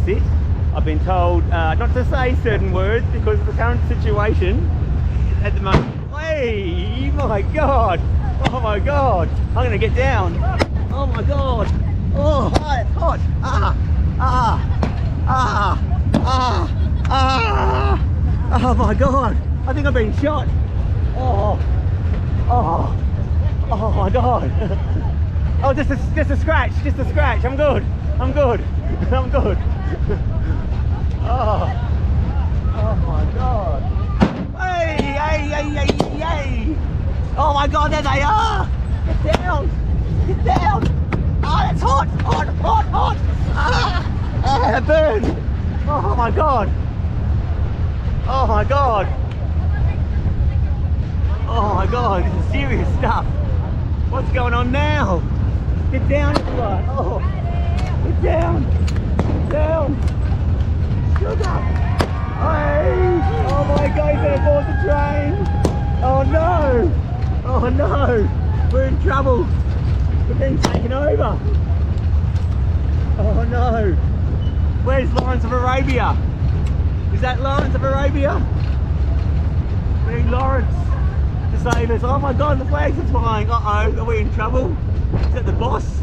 sit. I've been told not to say certain words because of the current situation at the moment. Hey, my God. Oh my God. I'm going to get down. Oh my God. Oh, it's hot. Oh my God. I think I've been shot. Oh my God. Oh, just a scratch. I'm good. I'm good. Oh my God. Hey. Oh my God, there they are. Get down. Oh, that's hot. It burns. Oh my God. Oh my God, this is serious stuff. What's going on now? Get down, everyone. Oh, get down. Sugar. Hey. Oh my God, he's gonna board the train. Oh no. We're in trouble. We're being taken over. Oh no. Where's Lawrence of Arabia? Is that Lawrence of Arabia? We need Lawrence to save us. Oh my God, the flags are flying. Uh-oh, are we in trouble? Is that the boss?